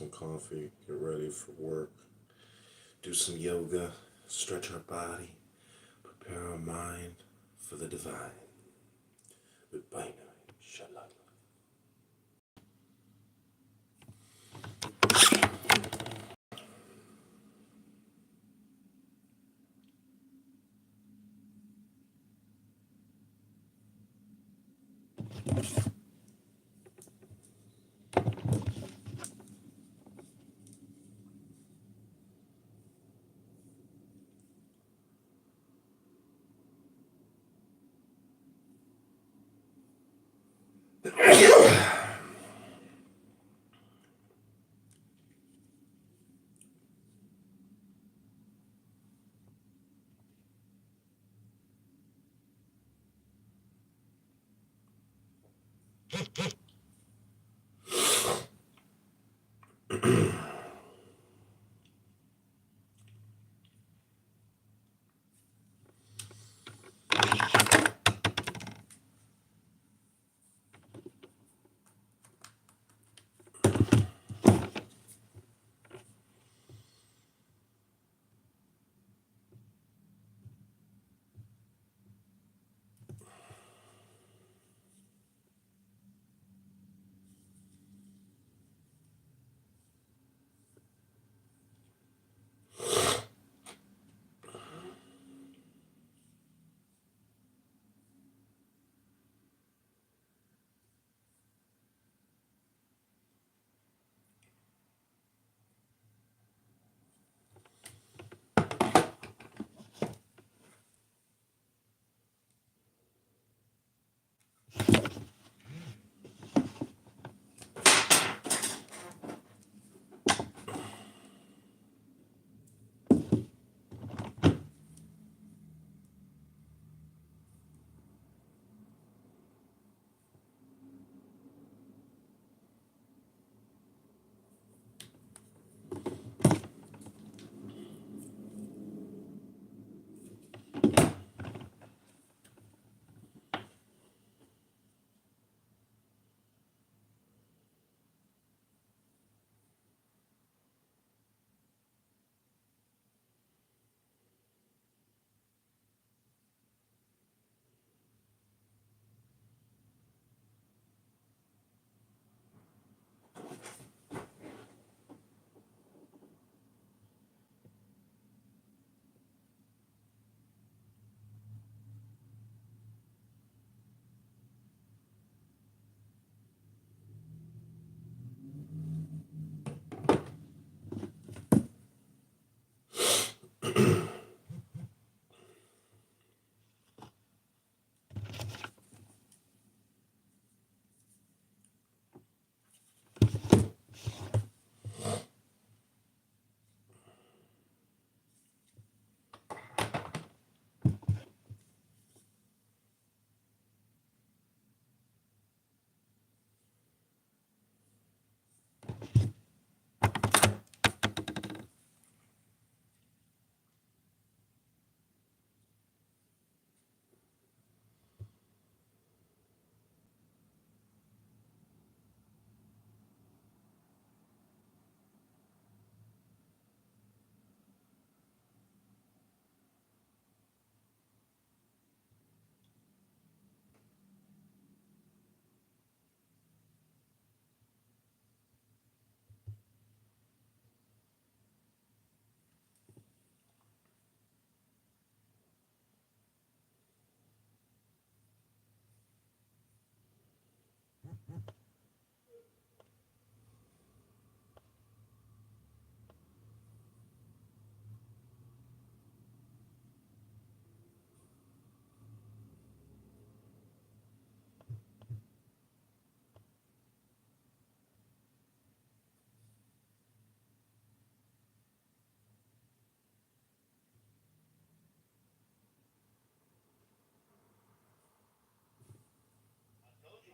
some coffee, get ready for work, do some yoga, stretch our body, prepare our mind for the divine. With binary shalala.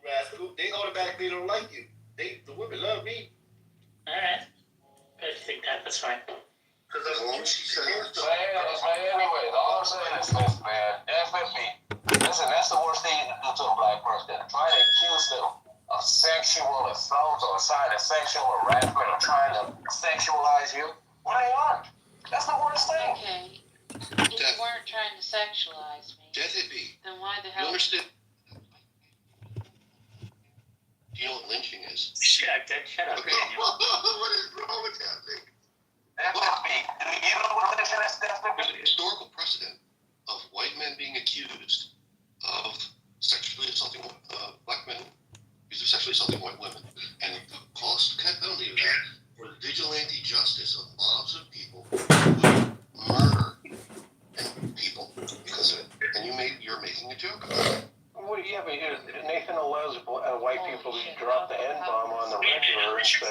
Rascal, they automatically don't like you. The women love me. Alright. If you think that, that's fine. Because that's what she said. Anyways, all I'm saying is this, man. Definitely, listen, that's the worst thing you can do to a black person. Try to accuse them of sexual assault or sign of sexual harassment or trying to sexualize you, when they aren't. That's the worst thing. Okay. If you weren't trying to sexualize me, Jesse, then why the you hell? understand? Do you know what lynching is? Shut up, Daniel. What is wrong with that thing? That's the big. You know what lynching is? That's the There's a big. historical precedent of white men being accused of sexually assaulting black men, accused of sexually assaulting white women, and the cost penalty of that for the vigilante justice of mobs of people who murder people because of it. And you're making a joke about it. Well, yeah, but Nathan allows white people to drop the N-bomb on the regular, so...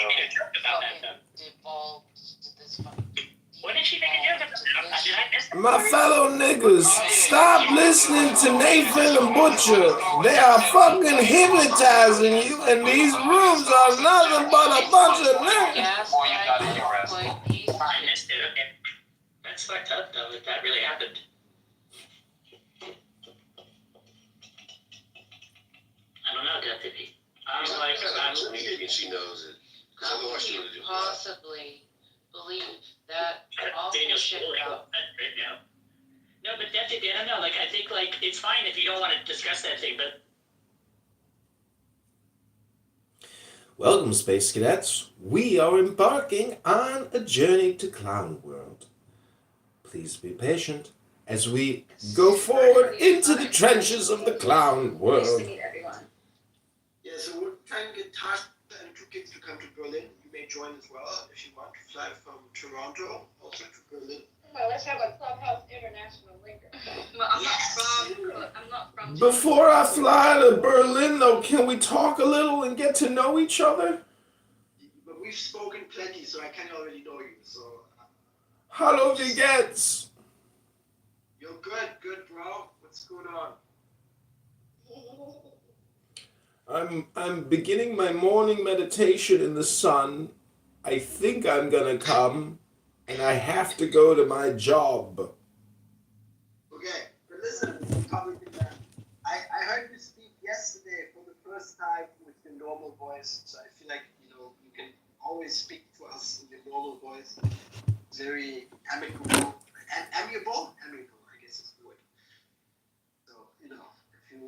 Devolved to this fucking. What did she make a joke about? Did I miss My fellow niggas, stop listening to Nathan and Butcher. They are fucking hypnotizing you, and these rooms are nothing but a bunch of niggas. Gas Before you got in pipe, your ass. like piece of I shit. missed it. Okay. That's fucked up though. If that really happened. I don't know, Deputy. I'm like, The agency knows it. Because How otherwise can you you would do that. possibly believe that awful Daniel's shit schooling about right now. No, but Deputy, I don't know. Like, I think like it's fine if you don't want to discuss that thing, but Welcome, Space Cadets. We are embarking on a journey to Clown World. Please be patient as we go forward into the trenches of the Clown Nice World. to meet everyone. Yeah, so we're trying to get Tasha and two kids to come to Berlin. You may join as well if you want to fly from Toronto also to Berlin. Well, let's have a Clubhouse International linker. Well, I'm not from. Before I fly to Berlin, though, can we talk a little and get to know each other? But we've spoken plenty, so I kind of already know you. So Hallo, wie geht's? you're good, bro. What's going on? I'm beginning my morning meditation in the sun. I think I'm gonna come, and I have to go to my job. Okay, but listen, Republican man. I heard you speak yesterday for the first time with your normal voice, so I feel like you can always speak to us in your normal voice. Very amicable, amiable, I guess is the word. So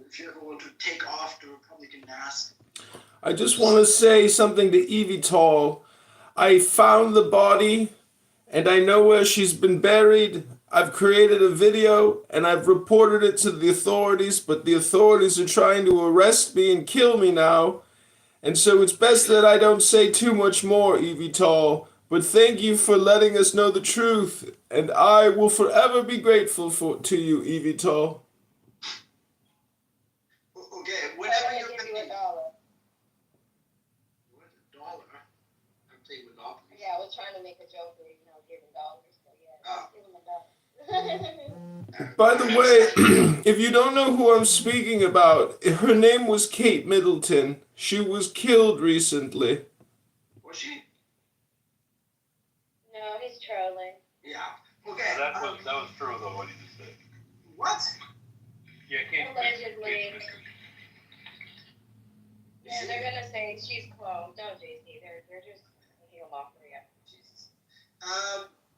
if you ever want to take off the Republican mask. I just want to say something to Evie Tall. I found the body, and I know where she's been buried. I've created a video, and I've reported it to the authorities, but the authorities are trying to arrest me and kill me now. And so it's best that I don't say too much more, Evie Tall. But thank you for letting us know the truth, and I will forever be grateful to you, Evie Tall. Okay, I'm whatever gonna you're give you thinking. $1. What, $1? I'm playing Monopoly. Yeah, I was trying to make a joke of, giving dollars, but yeah, Ah. just give him $1. By the way, if you don't know who I'm speaking about, her name was Kate Middleton. She was killed recently. Was she? No, he's trolling. Yeah. Okay. That was true though, what he just said. What? Yeah, can't. Allegedly. Yeah, they're gonna say she's cloned. No, JC, they're just making a mockery of her. Jesus.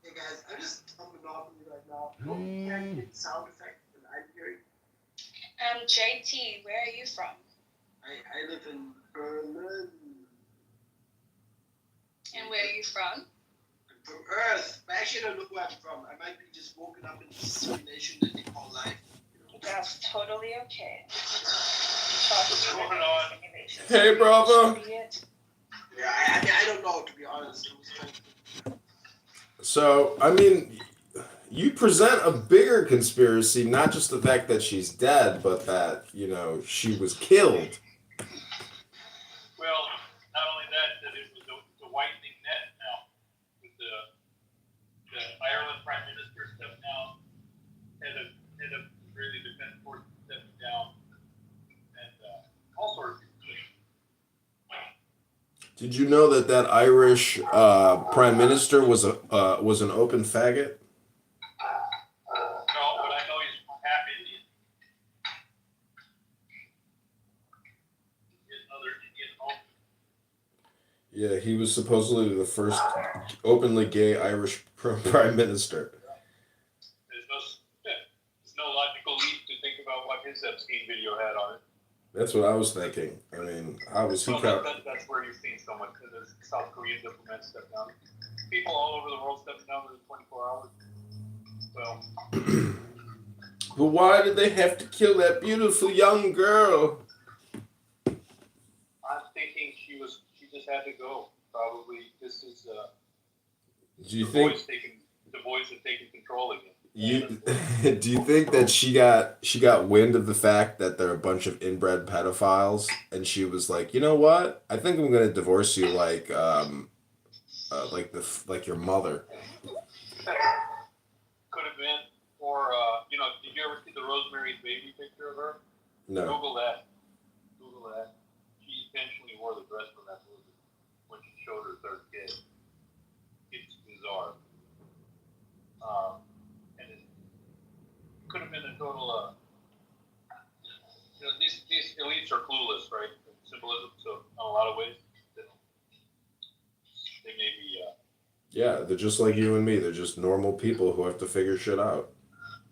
Hey guys, I'm just on Monopoly right now. You can't get sound effect that I'm hearing. JT, where are you from? I live in Berlin. And where are you from? I'm from Earth. I actually don't know where I'm from. I might be just woken up in this simulation that they call life. That's totally okay. What's going on? Hey, brother. Yeah, I mean, I don't know, to be honest. I was trying to... So, I mean, you present a bigger conspiracy, not just the fact that she's dead, but that, she was killed. Well, not only that it was a widening net now. With the Ireland Prime Minister stepping down, head of Israeli Defense Force stepping down, and all sorts of things. Did you know that Irish prime minister was an open faggot? No, but I know he's half Indian. He has other Indian Yeah, he was supposedly the first openly gay Irish prime minister. There's no logical leap to think about what his Epstein video had on it. That's what I was thinking. I mean, how was he? So that's where you've seen someone, because there's South Korean diplomats step down. People all over the world stepping down within 24 hours. Well, But why did they have to kill that beautiful young girl? I'm thinking she just had to go. Probably this is Do you the think boys have taken control again. do you think that she got wind of the fact that they're a bunch of inbred pedophiles, and she was like, you know what? I think I'm gonna divorce you like your mother. Could have been, or did you ever see the Rosemary's Baby picture of her? No. Google that. She intentionally wore the dress from that movie when she showed her third kid. It's bizarre. And it could have been a total. These elites are clueless, right? Symbolism. So in a lot of ways, they may be. Yeah, they're just like you and me. They're just normal people who have to figure shit out.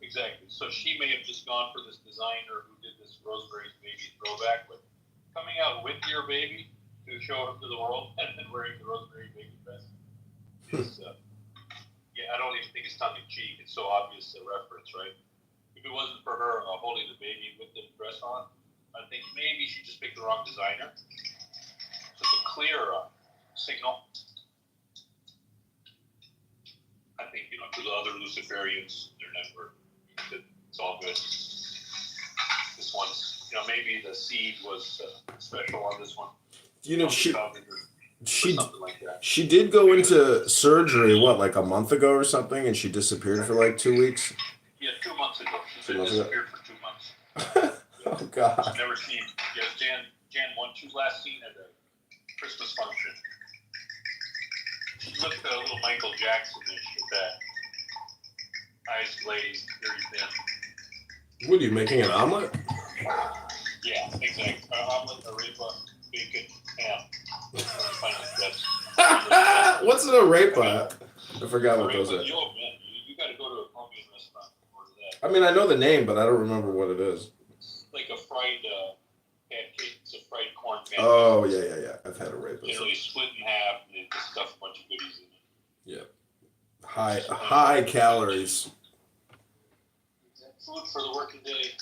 Exactly. So she may have just gone for this designer who did this Rosemary's Baby throwback, but coming out with your baby to show up to the world and then wearing the Rosemary Baby dress is, I don't even think it's tongue in cheek. It's so obvious a reference, right? If it wasn't for her holding the baby with the dress on, I think maybe she just picked the wrong designer. So it's a clear signal. I think, to the other Luciferians, their network, it's all good. This one's, maybe the seed was special on this one. Something like that. She did go into surgery, like a month ago or something, and she disappeared for like 2 weeks. Yeah, 2 months ago. She disappeared for 2 months. Oh God. She's never seen. Yeah, Jan 1. She was last seen at a Christmas function. She looked a little Michael Jackson-ish with that. Eyes glazed, very thin. What are you making, an omelet? Yeah, exactly. Omelet, arepa, bacon, ham. What's an arepa? I forgot what those are. You got to go to a Colombian restaurant and order that. I mean, I know the name, but I don't remember what it is. It's like a fried pancake. It's a fried corn pancake. Oh, yeah. I've had arepas. Generally split in half, and they just stuff a bunch of goodies in it. Yeah. High calories. Food for the working day.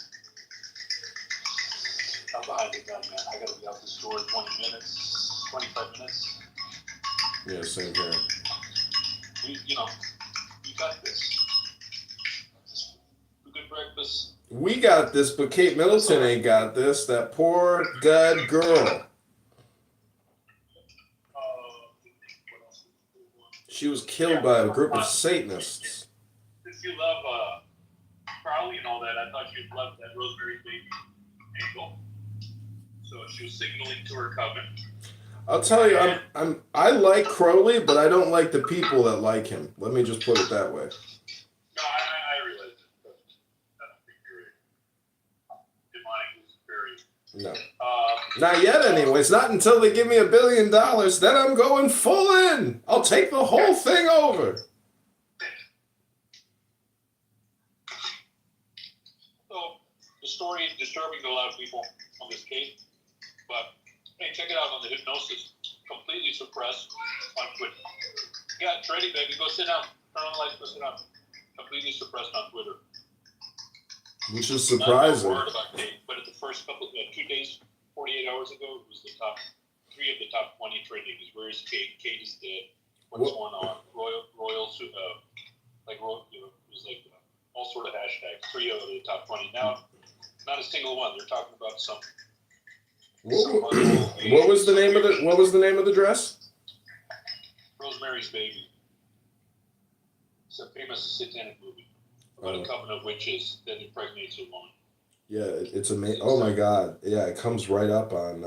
I'm behind the gun, man. I gotta be out the store in 25 minutes. Yeah, same here. You got this. A good breakfast. We got this, but Kate Middleton ain't got this. That poor dead girl. She was killed by a group of Satanists. If you love Crowley and all that, I thought you'd love that Rosemary's Baby angle. So she was signaling to her coven. I'll tell you, I like Crowley, but I don't like the people that like him. Let me just put it that way. No, I realize it, but I don't think you're demonic. No. Not yet, anyways. Not until they give me $1 billion. Then I'm going full in. I'll take the whole thing over. So the story is disturbing to a lot of people on this case, but hey, check it out on the Hypnosis. Completely suppressed on Twitter. Yeah, it's ready, baby. Go sit down. Turn on the lights. Go sit down. Completely suppressed on Twitter. Which is surprising. Not a word about Kate, but at the first 2 days, 48 hours ago, it was the top 3 of the top 20 trending. Where is Kate? Kate is dead. What's going on? Royal, it was like all sort of hashtags. 3 of the top 20. Now, not a single one. They're talking about some. What was the name of the dress? Rosemary's Baby. It's a famous satanic movie about a coven of witches that impregnates a woman. Yeah, it's amazing. Oh my God. Yeah, it comes right up on.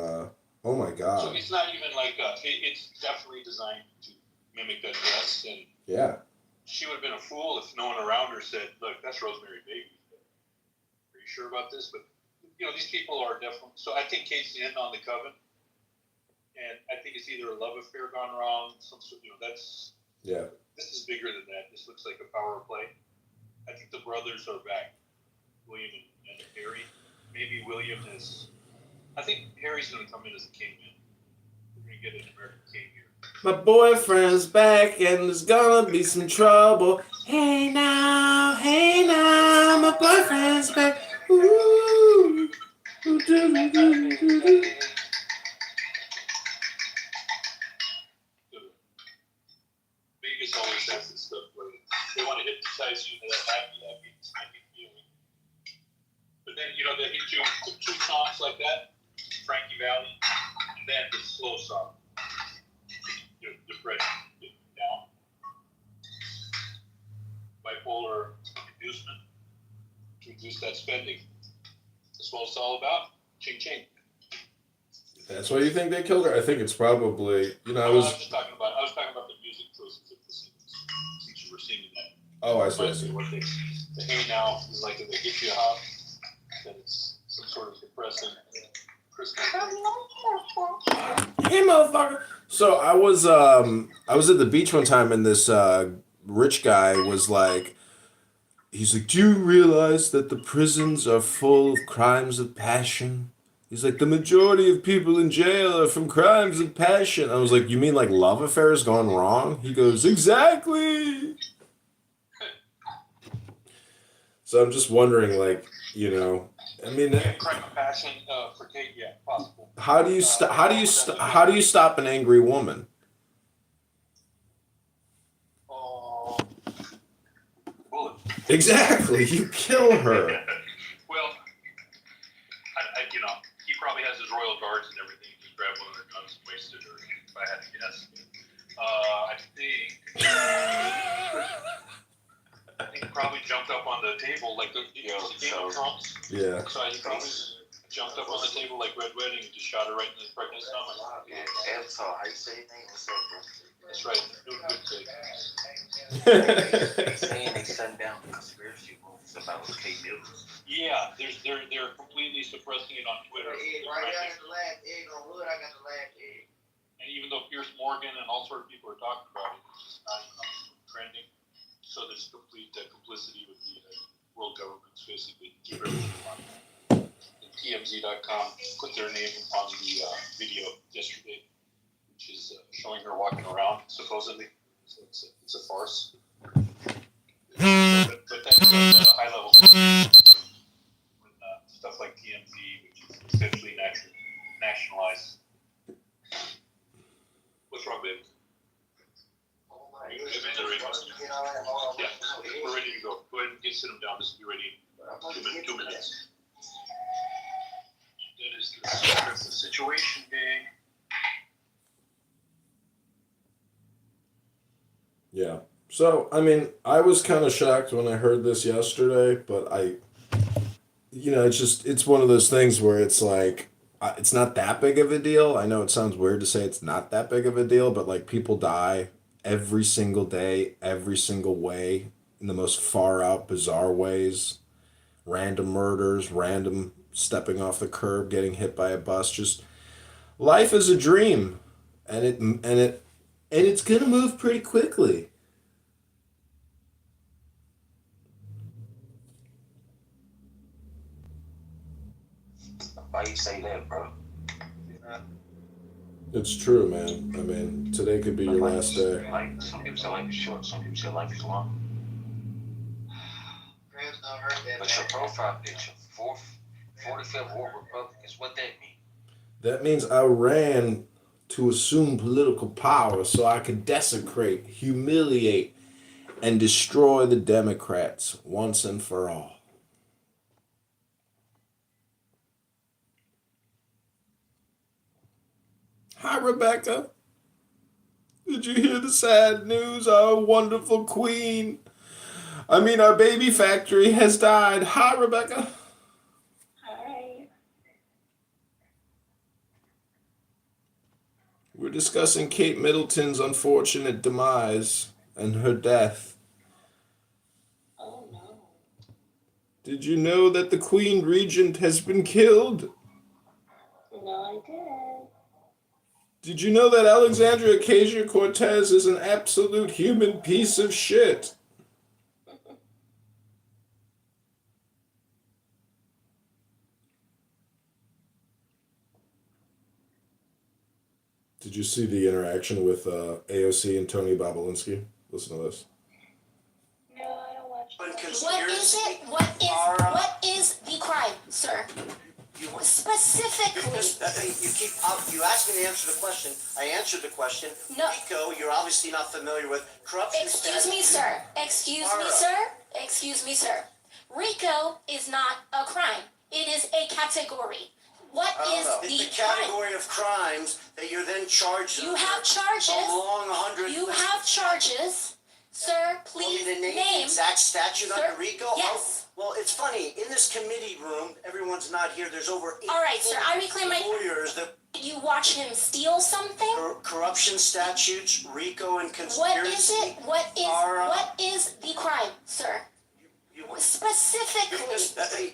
Oh my God. So it's not even like it's definitely designed to mimic that dress, and yeah, she would have been a fool if no one around her said, "Look, that's Rosemary Baby." Are you sure about this? But these people are definitely. So I think Kate's in on the coven. and I think it's either a love affair gone wrong. Some sort, that's Yeah. this is bigger than that. This looks like a power play. I think the brothers are back, William and Harry. Maybe William is. I think Harry's going to come in as a king, man. We're going to get an American king here. My boyfriend's back and there's gonna be some trouble. Hey now, my boyfriend's back. Ooh. Vegas always has this stuff where they want to hypnotize you into that happy feeling. But then, they hit you with two songs like that, Frankie Valli, and then the slow song. Your depression down. Bipolar inducement to reduce that spending. That's what it's all about. Ching ching. That's why you think they killed her? I think it's probably, I was talking about the music choices of the singers. Since you were singing that. Oh, I see. What they hey now is like if they get you hot, then it's some sort of depressing Christmas. Hey, motherfucker. So I was at the beach one time and this rich guy was like, he's like, do you realize that the prisons are full of crimes of passion? He's like, the majority of people in jail are from crimes of passion. I was like, you mean like love affairs gone wrong? He goes, exactly. So I'm just wondering, like, I mean, Crime of passion for Kate, yeah, possible. how do you stop an angry woman? Bullet. Exactly, you kill her. Well, he probably has his royal guards and everything. He grabbed one of their guns and wasted her, if I had to guess. I think he probably jumped up on the table like the Game of Thrones. Yeah. So he probably jumped up on the table like Red Wedding and just shot her right in the pregnant stomach. Yeah, Avatar, how you say your name? What's up, bro? That's right. Doing good thing. Saying they shut down conspiracy rooms about Kate Middleton. Yeah, they're completely suppressing it on Twitter. And even though Pierce Morgan and all sorts of people are talking about it, it's just not trending. So there's complete complicity with the world governments, basically. Keep everything on. And TMZ.com put their name on the video yesterday, which is showing her walking around, supposedly. So it's a farce. But that's a high level when stuff like TMZ, which is essentially nationalized. What's wrong, babe? Yeah, we're ready to go. Go ahead and sit them down. This will be ready in 2 minutes. That is the situation, gang. Yeah. So, I mean, I was kind of shocked when I heard this yesterday, but it's one of those things where it's like, it's not that big of a deal. I know it sounds weird to say it's not that big of a deal, but like people die every single day, every single way, in the most far out, bizarre ways. Random murders, random stepping off the curb, getting hit by a bus. Just life is a dream, and it's gonna move pretty quickly. Why you say that, bro? It's true, man. I mean, today could be your last day. Like, some people say life is short, some people say life is long. But your profile picture, 45th War Republicans, what that mean? That means I ran to assume political power so I could desecrate, humiliate, and destroy the Democrats once and for all. Hi, Rebecca. Did you hear the sad news? Our wonderful queen. I mean, our baby factory has died. Hi, Rebecca. Hi. We're discussing Kate Middleton's unfortunate demise and her death. Oh no. Did you know that the Queen Regent has been killed? No, I didn't. Did you know that Alexandria Ocasio-Cortez is an absolute human piece of shit? Did you see the interaction with AOC and Tony Bobulinski? Listen to this. No, I don't watch. What is Conspiracy it? What is the crime, sir? Specifically. You asked me to answer the question. I answered the question. No. Rico, you're obviously not familiar with corruption. Excuse me, sir. Excuse me, sir. RICO is not a crime. It is a category. What is It's the the category of crimes that you're then charged You with have charges. along 100. You have charges. Sir, please Want me to name the exact statute Sir, under RICO? yes. Well, it's funny. In this committee room, everyone's not here. There's over 8 All right, sir, I reclaim my- lawyers that You watch him steal something? corruption statutes, RICO, and conspiracy. What is it? are, What is the crime, sir? Specifically.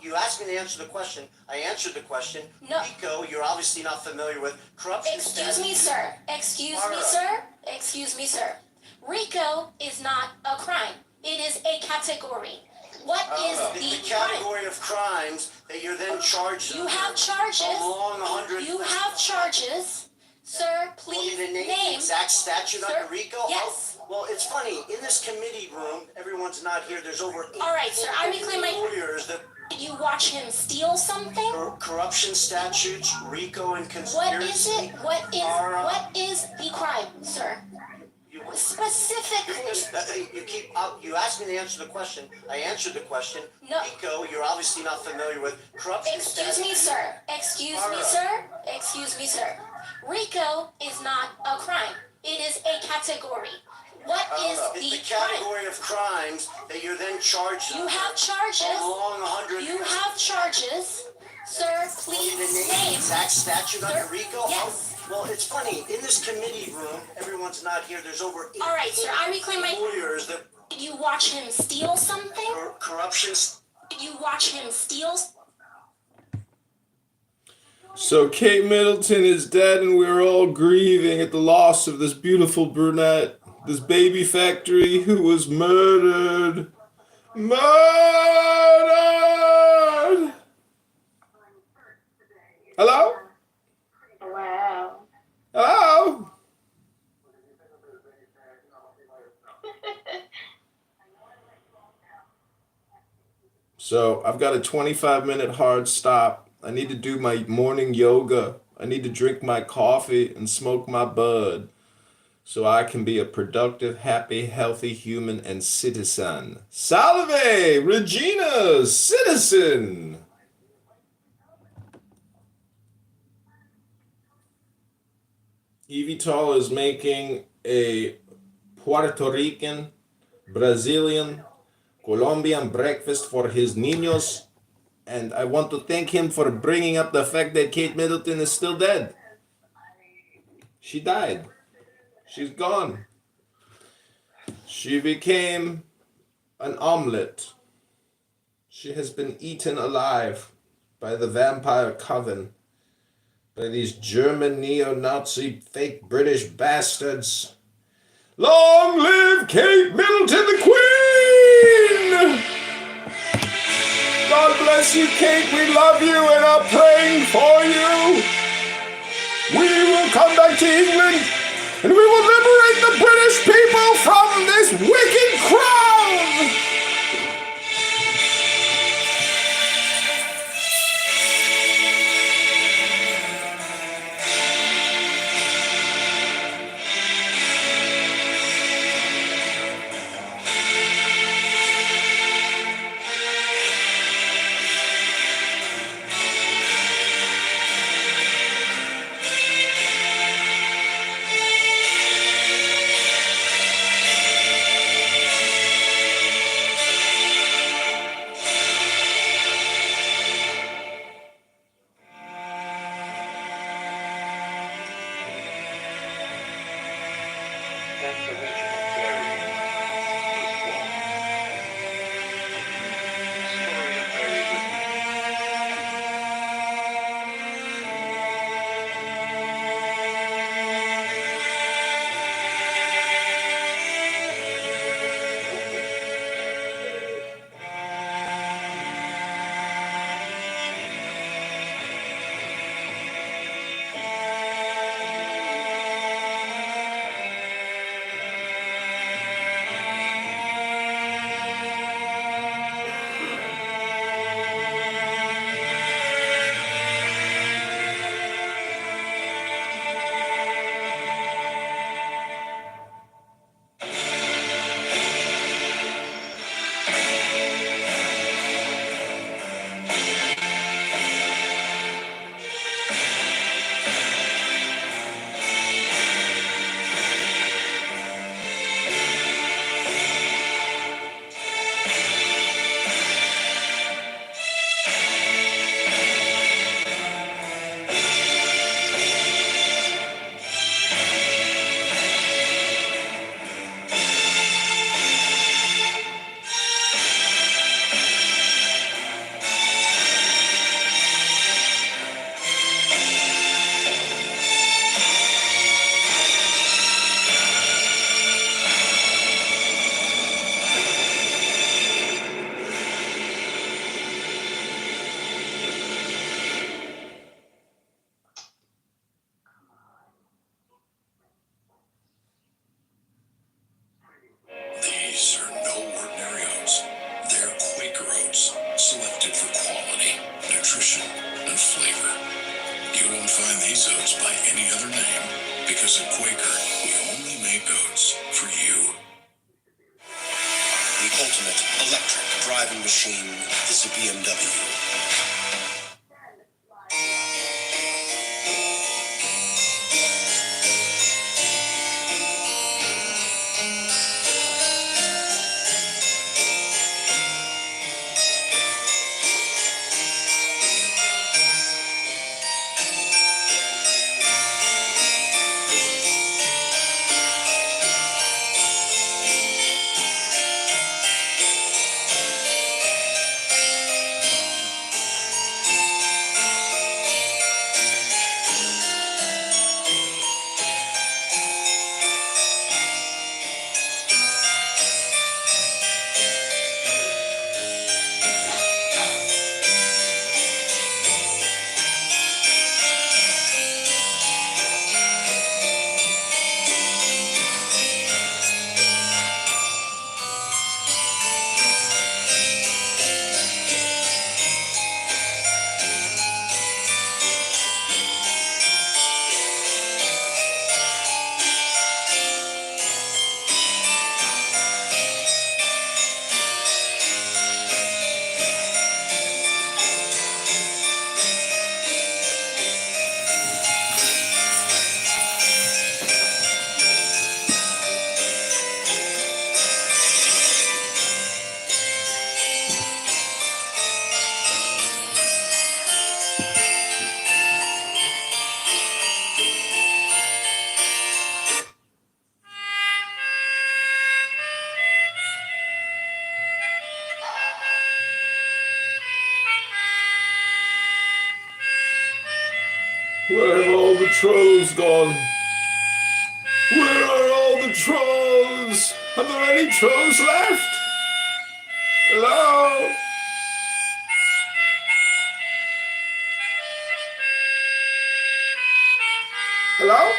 You asked me to answer the question. I answered the question. No. RICO, you're obviously not familiar with corruption Excuse me, statutes. sir. Excuse me, sir. RICO is not a crime. It is a category. What is It's the the crime? category of crimes that you're then charged You with have charges. along 100. You have charges. Sir, Want please me to name the name. exact statute Sir, under RICO? yes. Well, it's funny. In this committee room, everyone's not here. There's over 8 All right, sir, I reclaim my- lawyers that You watch him steal something? corruption statutes, RICO, and conspiracy. What is it? What is the crime, sir? Specifically. You asked me to answer the question. I answered the question. No. RICO, you're obviously not familiar with corruption Excuse me, statutes. sir. Excuse me, sir. RICO is not a crime. It is a category. What is It's the the crime? category of crimes that you're then charged You with have charges. along 100. You have charges. Sir, Want me please to name the name. exact statute Sir, under RICO? yes. Well, it's funny. In this committee room, everyone's not here. There's over 8 All right, sir, I reclaim my- lawyers that You watch him steal something? corruption. You watch him steal. So Kate Middleton is dead, and we're all grieving at the loss of this beautiful brunette, this baby factory who was murdered. Murdered! Hello? Wow. Hello? So I've got a 25-minute hard stop. I need to do my morning yoga. I need to drink my coffee and smoke my bud so I can be a productive, happy, healthy human and citizen. Salve, Regina, citizen! Evital is making a Puerto Rican, Brazilian, Colombian breakfast for his niños, and I want to thank him for bringing up the fact that Kate Middleton is still dead. She died. She's gone. She became an omelet. She has been eaten alive by the vampire coven, by these German neo-Nazi fake British bastards. Long live Kate Middleton, the Queen! God bless you, Kate. We love you and are praying for you. We will come back to England and we will liberate the British people from this wicked crown. and flavor. You won't find these oats by any other name, because at Quaker, we only make oats for you. The ultimate electric driving machine is a BMW. Where have all the trolls gone? Where are all the trolls? Are there any trolls left? Hello? Hello?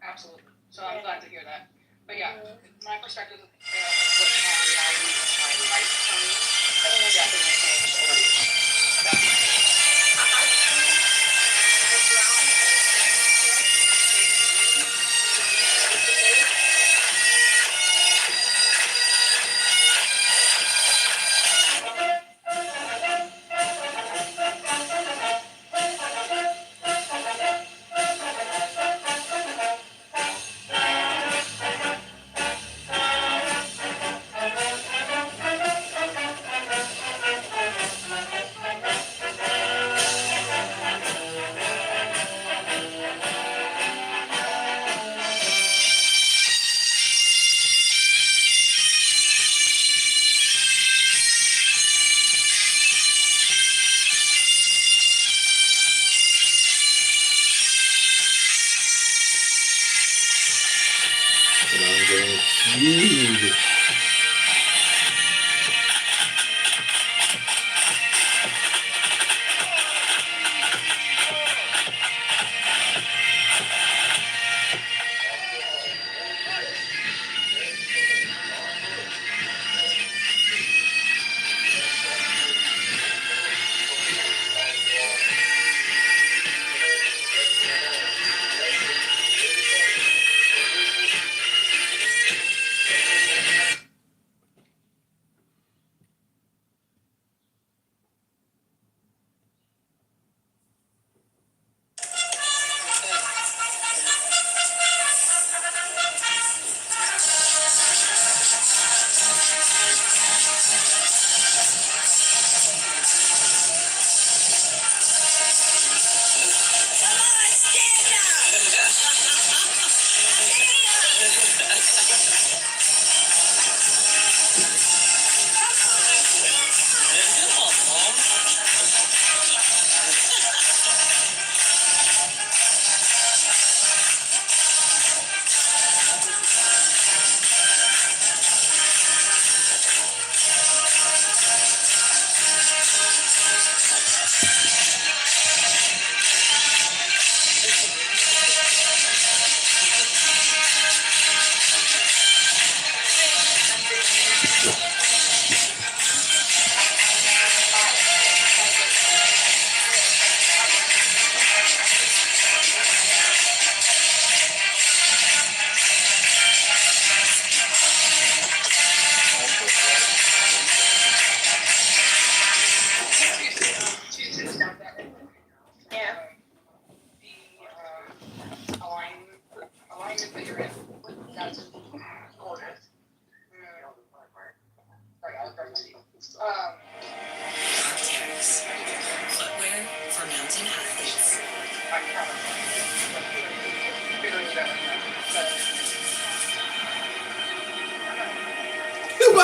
Absolutely. So I'm glad to hear that. But yeah, my perspective of what reality is my life for me has definitely changed over the years. And I'm going feud.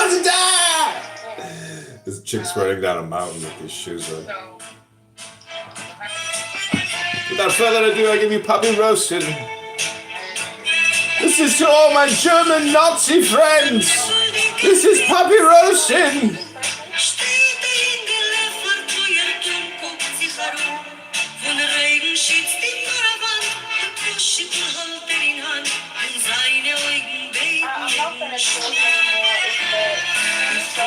about to die! This chick's running down a mountain with these shoes on. So, Without further ado, I give you puppy roasted. This is to all my German Nazi friends. This is puppy roasted. I'm not finished with anymore. It's the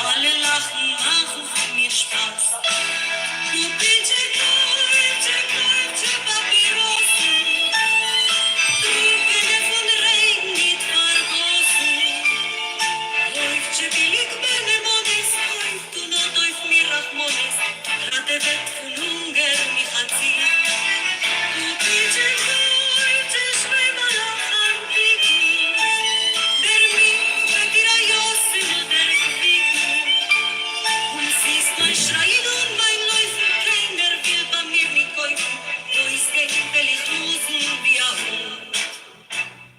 Alle lachen, machen von mir Spaß. Du bitte Papyrosen, Trübele von Regen mit Vergossen. Häufche billig meine Modest, häuft du not auf mir Rachmones, Rate wird von Hunger mich anziehen. Du bitte schwimmer auf Antiken, der mich mit ihrer Jossen oder Gewicken. Und siehst mein Schreien und mein Läufen, keiner will bei mir nicht käufen, wo ist der will ich losen wie ein Hund.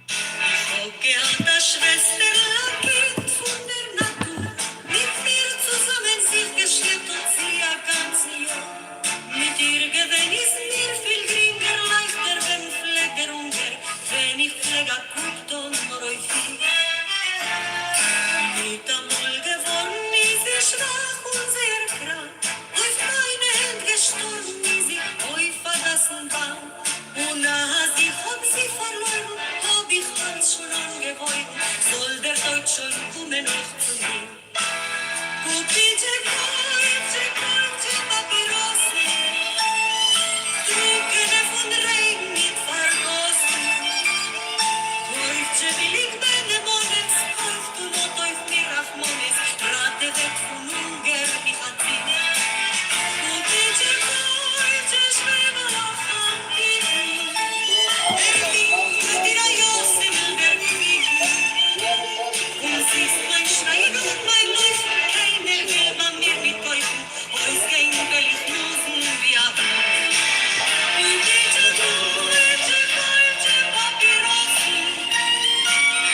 Ich hab gern das Schwesterlein von der Natur, mit mir zusammen sich geschleppt und sie ein ganzes Jahr. Mit ihr gewinn ist mir viel geringer, leichter, wenn pflegt der Hunger, wenn ich pflege guckt und räufig. Mit einmal geworden ist sie schwach und sehr krank, auf meine Hände gestorben ist sie auf verlassen Bahn. Und nach sie hab sie verloren, hab ich alles schon angewollt, soll der Tod schon kommen noch zu mir. Kupite Papyrosen, Trübele von Regen mit Vergossen. Häufche billig meine Mones, häuft du not auf mir Rachmones, Rate weg von Hunger mich anziehen. Kupite schwimmer auf Antiken, der Wind mit ihrer Jossen über Gewicken. Und siehst mein Schreien und mein Läufen, keiner will bei mir mitkäufen, ausgehen will ich losen wie ein Hund. Und bitte Papyrosen,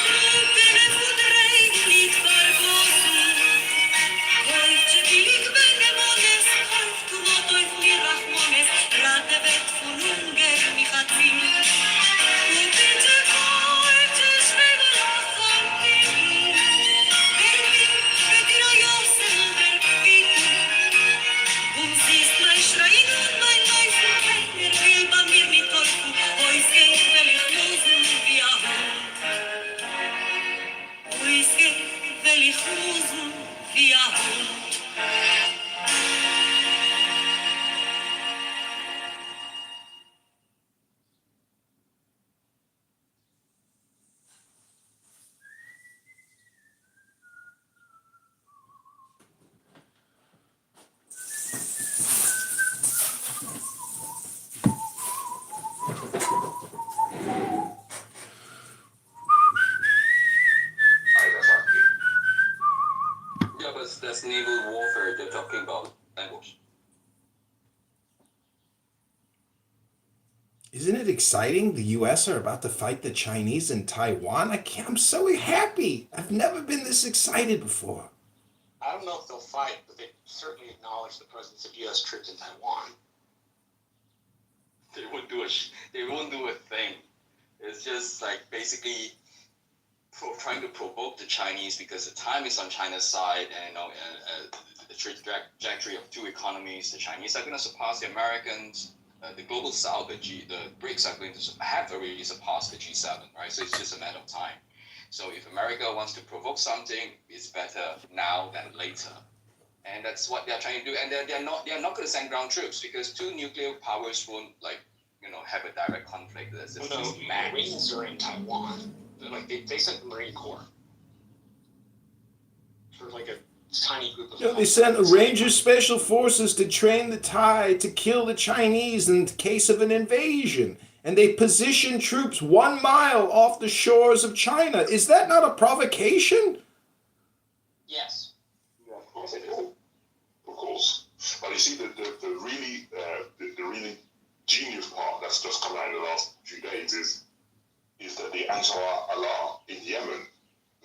Trübele von Regen mit Vergossen. Häufche billig meine Mones, häuft du not auf mir Rachmones, Rate wird von Hunger mich anziehen. Und bitte schwimmer auf Antiken, der Wind mit ihrer Jossen über Gewicken. Und siehst mein Schreien und mein Läufen, keiner will bei mir mitkäufen, ausgehen will ich losen wie ein Hund. Ausgehen will ich losen wie ein Hund. Yeah, but that's naval warfare they're talking about language. Isn't it exciting? The US are about to fight the Chinese in Taiwan. I'm so happy. I've never been this excited before. I don't know if they'll fight, but they certainly acknowledge the presence of U.S. troops in Taiwan. They won't do a thing. It's just like basically trying to provoke the Chinese because the time is on China's side, and the trajectory of two economies. The Chinese are going to surpass the Americans. The global south, the BRICS are going to have already surpassed the G7, right? So it's just a matter of time. So if America wants to provoke something, it's better now than later. And that's what they're trying to do. And they're not going to send ground troops because two nuclear powers won't have a direct conflict. That's just max. Marines are in Taiwan. They sent the Marine Corps. For like a tiny group of. They sent Ranger Special Forces to train the Thai to kill the Chinese in case of an invasion. And they positioned troops 1 mile off the shores of China. Is that not a provocation? Yes. Yeah, of Of course. But you see, the really genius part that's just come out in the last few days is that the Ansar Allah in Yemen,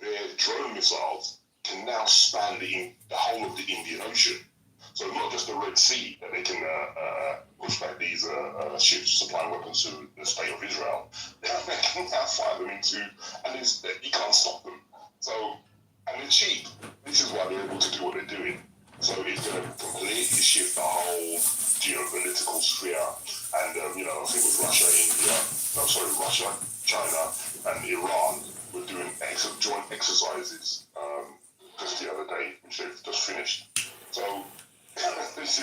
their drone missiles can now span the whole of the Indian Ocean. So not just the Red Sea that they can push back these ships supplying weapons to the state of Israel. They can now fire them into, and you can't stop them. So, and they're cheap. This is why they're able to do what they're doing. So it's going to completely shift the whole geopolitical sphere. And, I think with Russia, China, and Iran were doing joint exercises just the other day, which they've just finished. So this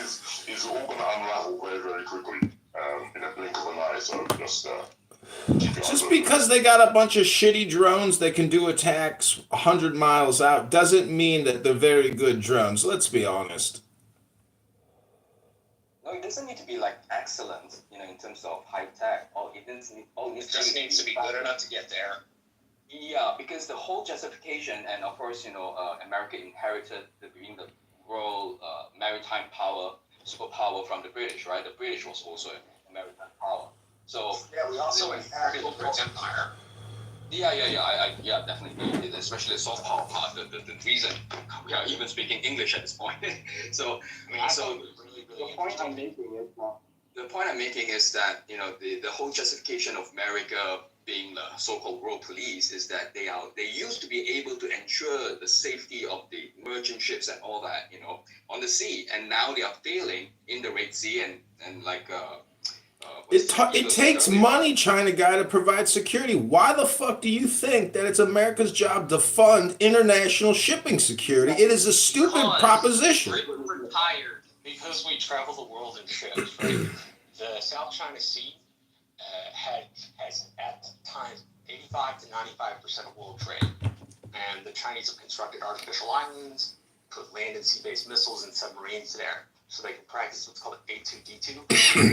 is all going to unravel very, very quickly in a blink of an eye. So just because they got a bunch of shitty drones that can do attacks 100 miles out doesn't mean that they're very good drones. Let's be honest. No, it doesn't need to be like excellent, in terms of high tech. It just needs to be good enough to get there. Yeah, because the whole justification, and of course, America inherited being the world maritime power, superpower from the British, right? The British was also a maritime power. So yeah, we also inherited the British Empire. Yeah, definitely. Especially the soft power part. The reason we are even speaking English at this point. So the point I'm making is that the whole justification of America being the so-called world police is that they used to be able to ensure the safety of the merchant ships and all that on the sea, and now they are failing in the Red Sea and like. It takes money, China guy, to provide security. Why the fuck do you think that it's America's job to fund international shipping security? It is a stupid proposition. Britain retired because we travel the world in ships, right? The South China Sea has at times 85 to 95% of world trade. And the Chinese have constructed artificial islands, put land and sea-based missiles and submarines there, so they can practice what's called A2D2,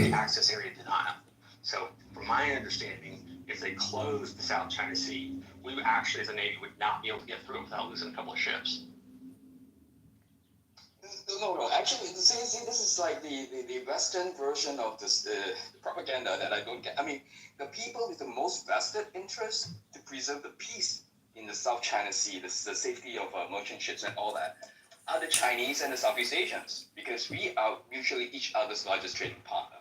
the access area denial. So from my understanding, if they closed the South China Sea, we actually as a Navy would not be able to get through without losing a couple of ships. No. Actually, see, this is like the Western version of this the propaganda that I don't get. I mean, the people with the most vested interest to preserve the peace in the South China Sea, the safety of merchant ships and all that, are the Chinese and the Southeast Asians, because we are usually each other's largest trading partner.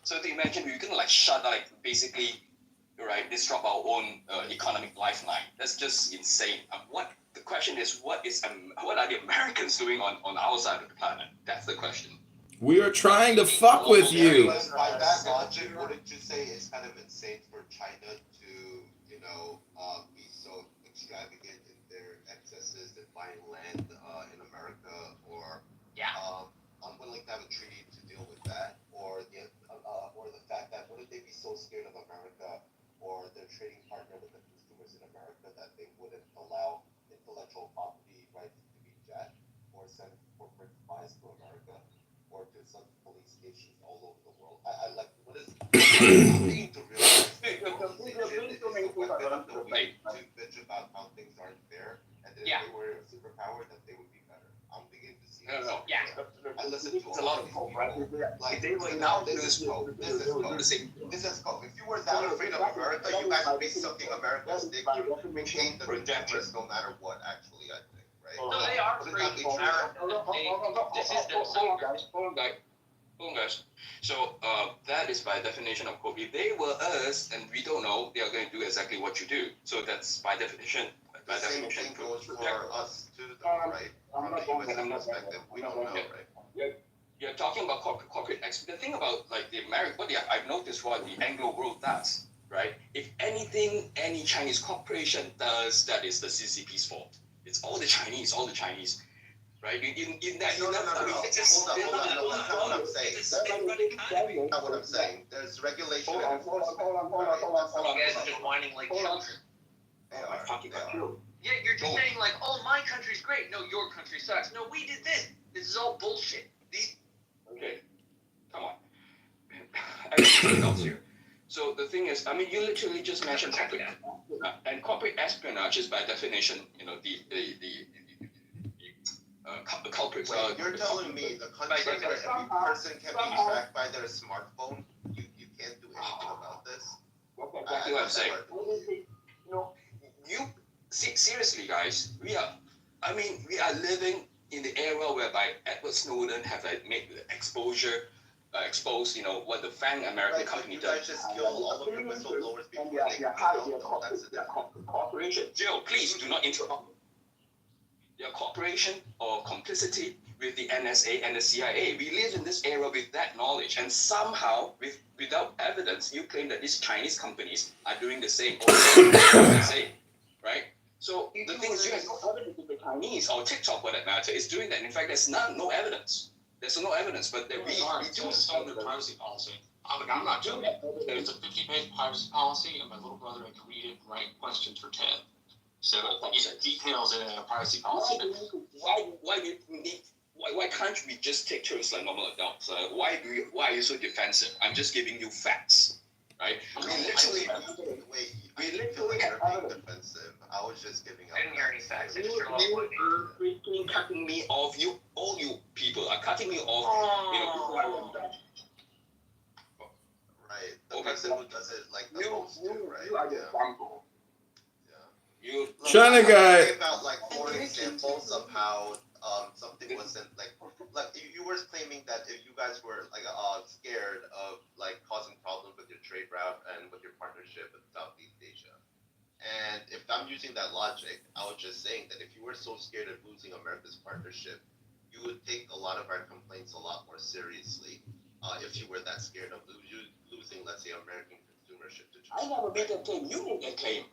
So to imagine we're gonna shut out, basically, right, disrupt our own economic lifeline. That's just insane. The question is, what are the Americans doing on our side of the planet? That's the question. We are trying to fuck with you. By that logic, wouldn't you say it's kind of insane for China to, be so extravagant in their excesses and buying land in America, or unwilling to have a treaty to deal with that, or the fact that wouldn't they be so scared of America or their trading partner with the consumers in America that they wouldn't allow intellectual property rights to be jacked or send corporate spies to America or to some police stations all over the world? I like what is need to realize to bitch about how things aren't fair, and if they were a superpower that they would be better. I'm beginning to see I listen to a lot of people, right? Like now this is cope. This is cope. If you were that afraid of America, you guys would be sucking America's dick to maintain the interest no matter what, actually, I think, right? No, they are afraid of America. This is their secret. Hold on, guys. So that is by definition of cope. If they were us and we don't know, they are going to do exactly what you do. So that's by definition. The same thing goes for us too, though, right? From the U.S. perspective, we don't know, right? You're talking about corporate expert. The thing about the American, I've noticed what the Anglo world does, right? If anything any Chinese corporation does, that is the CCP's fault. It's all the Chinese, right? In that, no. Hold on. That's not what I'm saying. That's not what I'm saying. There's regulation and enforcement. You guys are just whining like children. Yeah, you're just saying oh, my country's great. No, your country sucks. No, we did this. This is all bullshit. Okay, come on. Everything else here. So the thing is, you literally just mentioned corporate, and corporate espionage is by definition, culprits. Wait, you're telling me the country where every person can be tracked by their smartphone, you can't do anything about this? Exactly what I'm saying. You seriously, guys, we are living in the era whereby Edward Snowden have made the exposed, what the FANG American company You does. guys just kill all of the whistleblowers before they can go. That's the Corporation. Joe, please do not interrupt me. Their cooperation or complicity with the NSA and the CIA. We live in this era with that knowledge, and somehow, without evidence, you claim that these Chinese companies are doing the same. Right? So the thing is, you have no evidence that the Chinese or TikTok, for that matter, is doing that. In fact, there's no evidence. There's no evidence, but that we do some of the privacy policy. I'm not joking. It's a 50-page privacy policy, and my little brother had to read it and write questions for 10. So it details in a privacy policy. Why can't we just take turns like normal adults? Why are you so defensive? I'm just giving you facts, right? Wait, you feel like you're being defensive. I was just giving out. I didn't hear any facts. I just heard a lot You of are freaking cutting me off. All you people are cutting me off. Right. The person who does it like the most do, right? You are the example. China guy. About like 4 examples of how something wasn't like you were claiming that if you guys were like scared of like causing problems with your trade route and with your partnership with Southeast Asia. And if I'm using that logic, I was just saying that if you were so scared of losing America's partnership, you would take a lot of our complaints a lot more seriously if you were that scared of losing, let's say, American consumership to China. I never made that claim. You made that claim.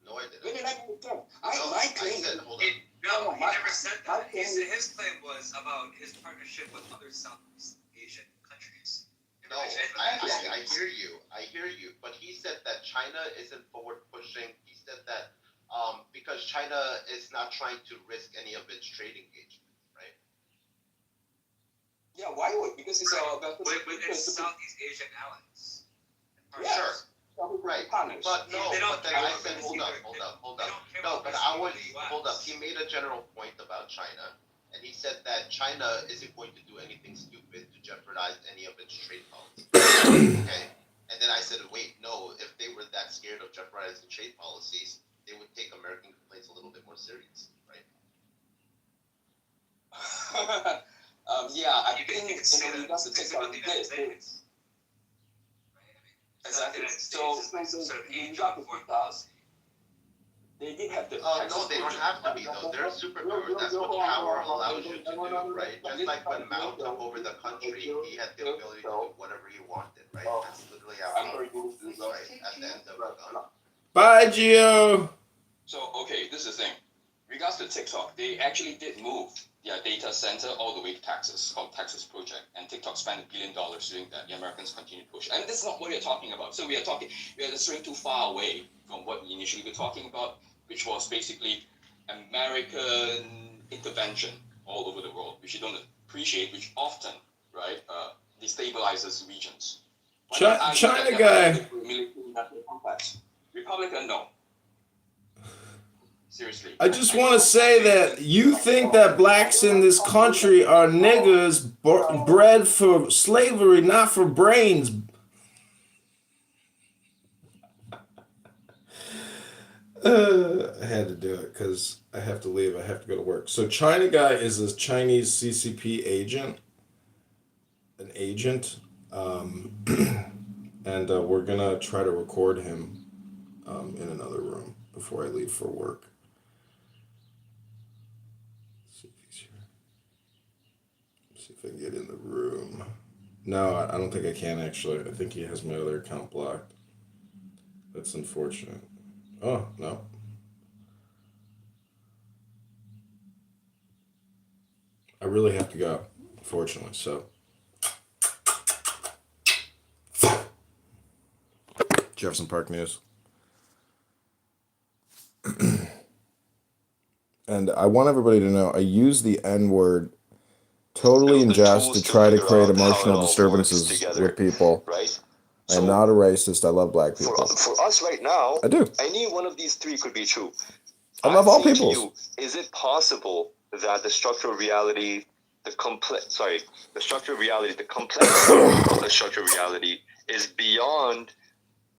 No, I didn't. When did I make that claim? My claim. Hold on. No, he never said that. His claim was about his partnership with other Southeast Asian countries. No, I hear you. I hear you. But he said that China isn't forward pushing. He said that because China is not trying to risk any of its trade engagements, right? Yeah, why would? Because it's about with its Southeast Asian allies. Sure. Right. But no, but then I said, hold up. No, but hold up. He made a general point about China. And he said that China isn't going to do anything stupid to jeopardize any of its trade policies. Okay. And then I said, wait, no, if they were that scared of jeopardizing trade policies, they would take American complaints a little bit more serious, right? Yeah, I think it's that's the thing about this. Exactly. So in Japan, they did have the. No, they don't have to be though. They're superpower. That's what power allows you to do, right? Just like when Mao took over the country, he had the ability to do whatever he wanted, right? That's literally how it was, right? At the end of the Bye, Gio. So okay, this is the thing. Regards to TikTok, they actually did move their data center all the way to Texas, called Texas Project, and TikTok spent $1 billion doing that. The Americans continue to push, and this is not what we are talking about. So we are straying too far away from what we initially were talking about, which was basically American intervention all over the world, which you don't appreciate, which often, right, destabilizes regions. China guy. Republican, no. Seriously. I just want to say that you think that blacks in this country are niggers bred for slavery, not for brains. I had to do it because I have to leave. I have to go to work. So China guy is a Chinese CCP agent, an agent, and we're gonna try to record him in another room before I leave for work. See if he's here. See if I can get in the room. No, I don't think I can actually. I think he has my other account blocked. That's unfortunate. Oh, no. I really have to go, unfortunately, so. Jefferson Park News. And I want everybody to know, I use the N-word totally in jest to try to create emotional disturbances with people. Right? I am not a racist. I love black people. For us right now, I do. Any one of these three could be true. I love all say to peoples. you, is it possible that the structural reality, the complexity of the structural reality is beyond